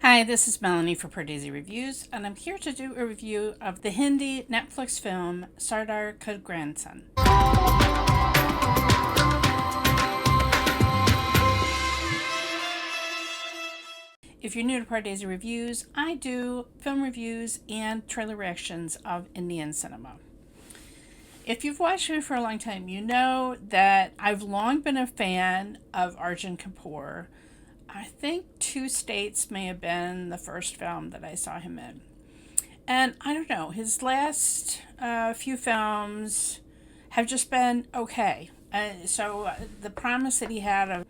Hi, this is Melanie for Pardesi Reviews, and I'm here to do a review of the Hindi Netflix film Sardar Ka Grandson. If you're new to Pardesi Reviews, I do film reviews and trailer reactions of Indian cinema. If you've watched me for a long time, you know that I've long been a fan of Arjun Kapoor. I think Two States may have been the first film that I saw him in. And I don't know, his last few films have just been okay. The promise that he had of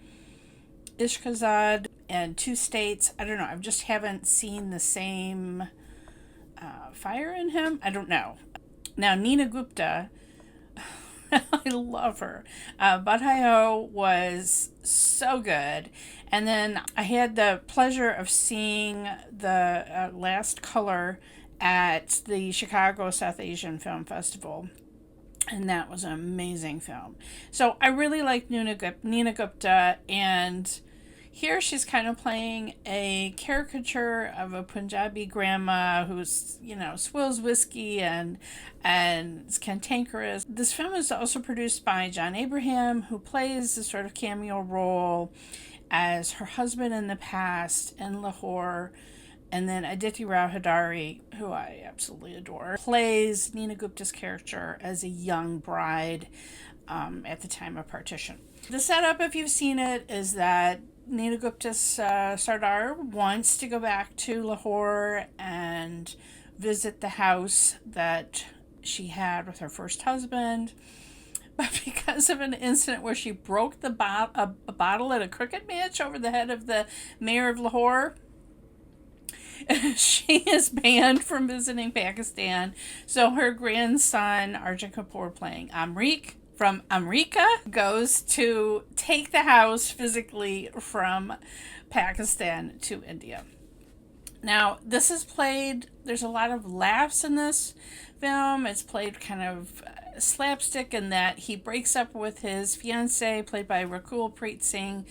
Ishqazad and Two States, I don't know, I just haven't seen the same fire in him. I don't know. Now, Neena Gupta, I love her. Badhayo was so good. And then I had the pleasure of seeing the Last Color at the Chicago South Asian Film Festival. And that was an amazing film. So I really like Neena Gupta, and here she's kind of playing a caricature of a Punjabi grandma who's, swills whiskey and is cantankerous. This film is also produced by John Abraham, who plays a sort of cameo role as her husband in the past in Lahore. And then Aditi Hydari, who I absolutely adore, plays Neena Gupta's character as a young bride at the time of partition. The setup, if you've seen it, is that Neena Gupta's Sardar wants to go back to Lahore and visit the house that she had with her first husband. But because of an incident where she broke a bottle at a cricket match over the head of the mayor of Lahore, she is banned from visiting Pakistan. So her grandson, Arjun Kapoor, playing Amrik from America, goes to take the house physically from Pakistan to India. Now, this is played, there's a lot of laughs in this film. It's played kind of slapstick in that he breaks up with his fiancée, played by Rakul, Preet Singh,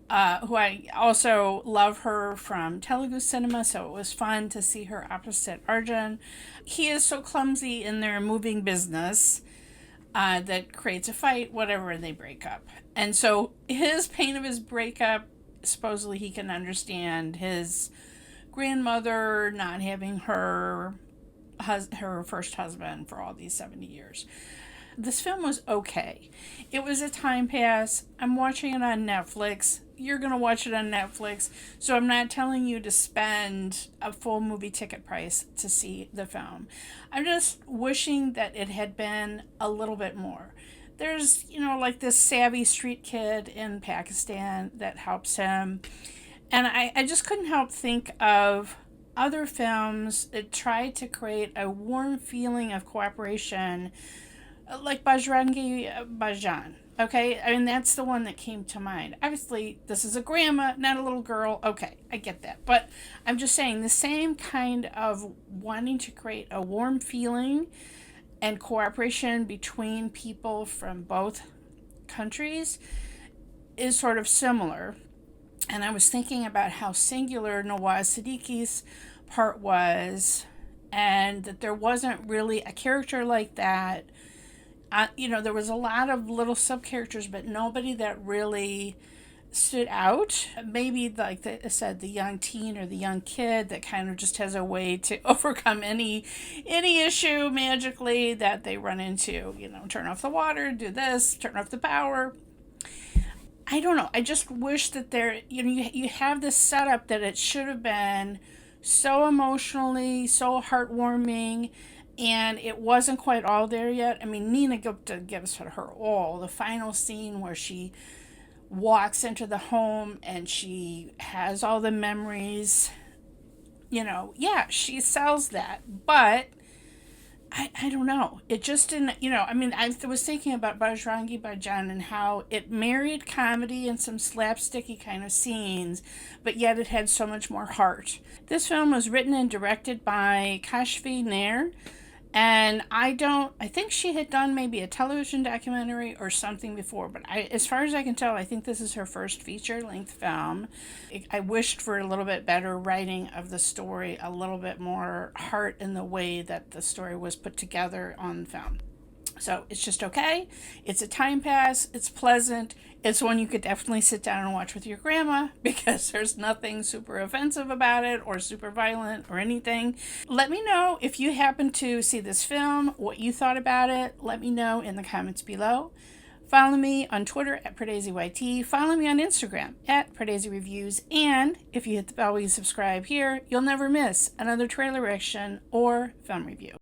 who I also love her from Telugu cinema, so it was fun to see her opposite Arjun. He is so clumsy in their moving business that creates a fight, whatever, and they break up. And so his pain of his breakup, supposedly he can understand his grandmother not having her first husband for all these 70 years. This film was okay. It was a time pass. I'm watching it on Netflix. You're going to watch it on Netflix. So I'm not telling you to spend a full movie ticket price to see the film. I'm just wishing that it had been a little bit more. There's, like this savvy street kid in Pakistan that helps him. And I just couldn't help think of other films that tried to create a warm feeling of cooperation, like Bajrangi Bhaijaan. Okay, I mean, that's the one that came to mind. Obviously, this is a grandma, not a little girl. Okay, I get that. But I'm just saying the same kind of wanting to create a warm feeling and cooperation between people from both countries is sort of similar. And I was thinking about how singular Nawaz Siddiqui's part was, and that there wasn't really a character like that. There was a lot of little sub-characters, but nobody that really stood out. Maybe, like I said, the young teen or the young kid that kind of just has a way to overcome any issue magically that they run into. Turn off the water, do this, turn off the power. I don't know. I just wish that you have this setup that it should have been so emotionally, so heartwarming, and it wasn't quite all there yet. I mean, Neena Gupta gives her all. The final scene where she walks into the home and she has all the memories, she sells that. But I don't know. It just didn't, I was thinking about Bajrangi Bhaijaan and how it married comedy and some slapsticky kind of scenes, but yet it had so much more heart. This film was written and directed by Kaashvie Nair, And I think she had done maybe a television documentary or something before, but as far as I can tell, I think this is her first feature length film. I wished for a little bit better writing of the story, a little bit more heart in the way that the story was put together on film. So it's just okay. It's a time pass. It's pleasant. It's one you could definitely sit down and watch with your grandma because there's nothing super offensive about it or super violent or anything. Let me know if you happen to see this film, what you thought about it. Let me know in the comments below. Follow me on Twitter at PardeziYT. Follow me on Instagram at PardesiReviews. And if you hit the bell, will you subscribe here? You'll never miss another trailer reaction or film review.